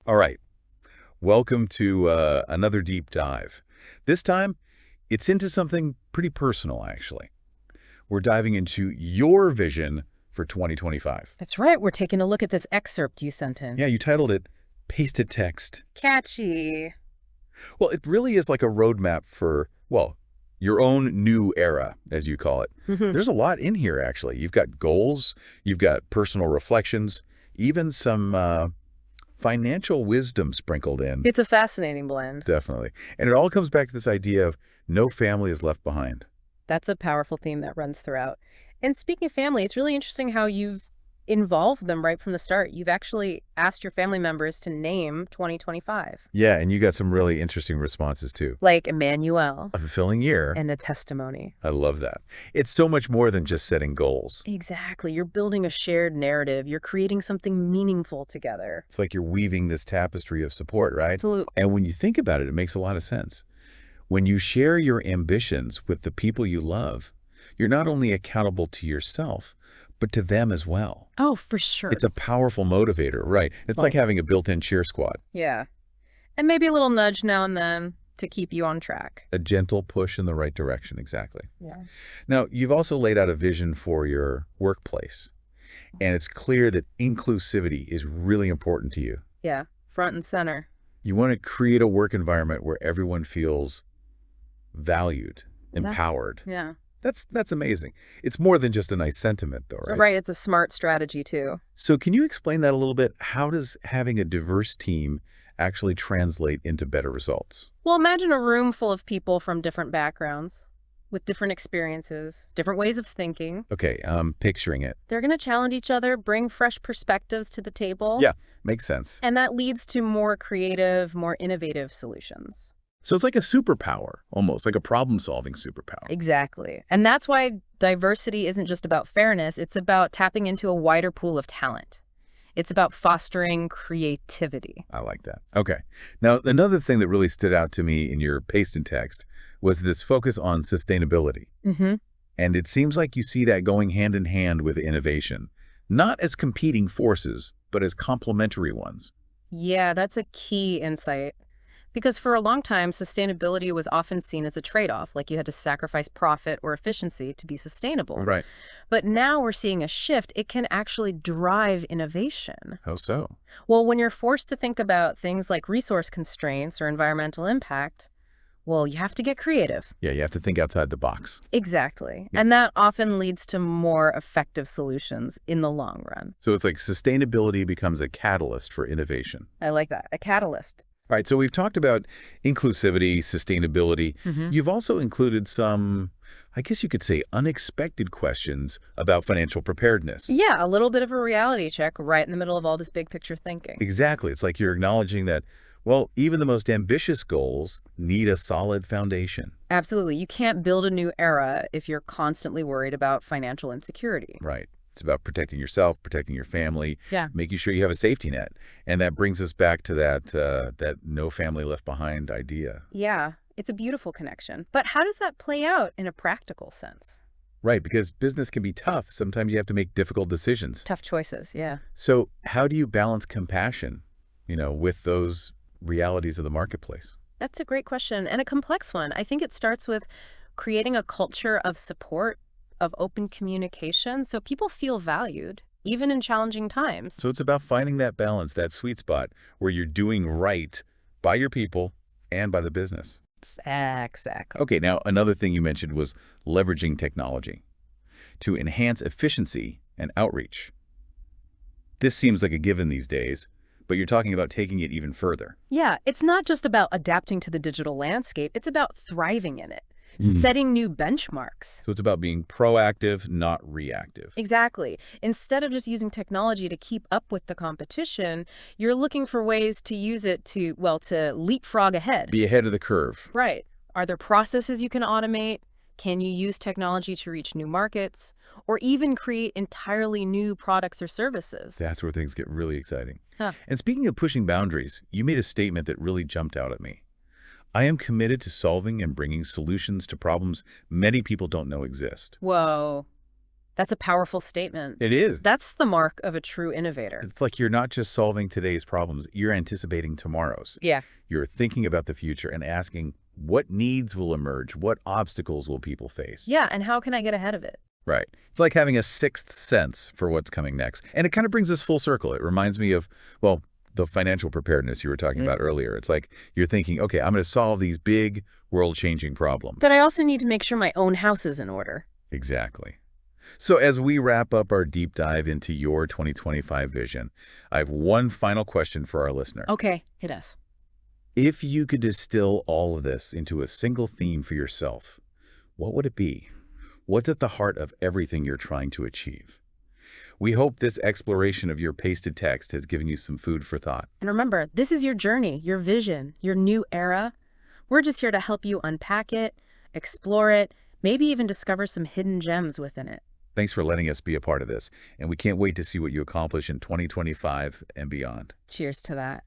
All right, welcome to another deep dive. This time, it's into something pretty personal, actually. We're diving into your vision for 2025. That's right. We're taking a look at this excerpt you sent in. Yeah, you titled it Pasted Text. Catchy. Well, it really is like a roadmap for, well, your own new era, as you call it. Mhm. There's a lot in here, actually. You've got goals, you've got personal reflections, even some financial wisdom sprinkled in. It's a fascinating blend. Definitely. And it all comes back to this idea of no family is left behind. That's a powerful theme that runs throughout. And speaking of family, it's really interesting how you've involved them right from the start. You've actually asked your family members to name 2025, Yeah, and you got some really interesting responses too. like Emmanuel A fulfilling year. and a testimony. I love that. It's so much more than just setting goals. Exactly. You're building a shared narrative. You're creating something meaningful together. It's like you're weaving this tapestry of support, right? Absolutely. And when you think about it, it makes a lot of sense. When you share your ambitions with the people you love, you're not only accountable to yourself, but to them as well. Oh, for sure. It's a powerful motivator, right? It's like having a built-in cheer squad. Yeah. And maybe a little nudge now and then to keep you on track. A gentle push in the right direction, exactly. Yeah. Now, you've also laid out a vision for your workplace, and it's clear that inclusivity is really important to you. Yeah. Front and center. You want to create a work environment where everyone feels valued, empowered. Yeah. That's amazing. It's more than just a nice sentiment, though, right? Right. It's a smart strategy, too. So can you explain that a little bit? How does having a diverse team actually translate into better results? Well, imagine a room full of people from different backgrounds with different experiences, different ways of thinking. Okay, I'm picturing it. They're going to challenge each other, bring fresh perspectives to the table. Yeah, makes sense. And that leads to more creative, more innovative solutions. So it's like a superpower, almost like a problem-solving superpower. Exactly. And that's why diversity isn't just about fairness. It's about tapping into a wider pool of talent. It's about fostering creativity. I like that. Okay. Now, another thing that really stood out to me in your pasted text was this focus on sustainability. Mm-hmm. And it seems like you see that going hand in hand with innovation, not as competing forces, but as complementary ones. Yeah, that's a key insight. Because for a long time, sustainability was often seen as a trade-off, like you had to sacrifice profit or efficiency to be sustainable. Right. But now we're seeing a shift. It can actually drive innovation. How so? Well, when you're forced to think about things like resource constraints or environmental impact, well, you have to get creative. Yeah, you have to think outside the box. Exactly. Yeah. And that often leads to more effective solutions in the long run. So it's like sustainability becomes a catalyst for innovation. I like that. A catalyst. All right, so we've talked about inclusivity, sustainability. You've also included some, I guess you could say, unexpected questions about financial preparedness. Yeah, a little bit of a reality check right in the middle of all this big picture thinking. Exactly. It's like you're acknowledging that, well, even the most ambitious goals need a solid foundation. Absolutely. You can't build a new era if you're constantly worried about financial insecurity. Right. It's about protecting yourself, protecting your family, Yeah. making sure you have a safety net. And that brings us back to that no family left behind idea. Yeah, it's a beautiful connection. But how does that play out in a practical sense? Right, because business can be tough. Sometimes you have to make difficult decisions. Tough choices, yeah. So how do you balance compassion, with those realities of the marketplace? That's a great question and a complex one. I think it starts with creating a culture of support, of open communication, so people feel valued, even in challenging times. So it's about finding that balance, that sweet spot where you're doing right by your people and by the business. Exactly. Okay, now another thing you mentioned was leveraging technology to enhance efficiency and outreach. This seems like a given these days, but you're talking about taking it even further. Yeah, it's not just about adapting to the digital landscape, it's about thriving in it, setting new benchmarks. So it's about being proactive, not reactive. Exactly. Instead of just using technology to keep up with the competition, you're looking for ways to use it to, well, to leapfrog ahead. Be ahead of the curve. Right. Are there processes you can automate? Can you use technology to reach new markets? Or even create entirely new products or services? That's where things get really exciting. Huh. And speaking of pushing boundaries, you made a statement that really jumped out at me. I am committed to solving and bringing solutions to problems many people don't know exist. Whoa. That's a powerful statement. It is. That's the mark of a true innovator. It's like you're not just solving today's problems, you're anticipating tomorrow's. Yeah. You're thinking about the future and asking what needs will emerge, what obstacles will people face. Yeah, and how can I get ahead of it? Right. It's like having a sixth sense for what's coming next. And it kind of brings us full circle. It reminds me of, well, the financial preparedness you were talking about earlier. It's like you're thinking, okay, I'm going to solve these big world-changing problems. But I also need to make sure my own house is in order. Exactly. So as we wrap up our deep dive into your 2025 vision, I have one final question for our listener. Okay, hit us. If you could distill all of this into a single theme for yourself, what would it be? What's at the heart of everything you're trying to achieve? We hope this exploration of your pasted text has given you some food for thought. And remember, this is your journey, your vision, your new era. We're just here to help you unpack it, explore it, maybe even discover some hidden gems within it. Thanks for letting us be a part of this, and we can't wait to see what you accomplish in 2025 and beyond. Cheers to that.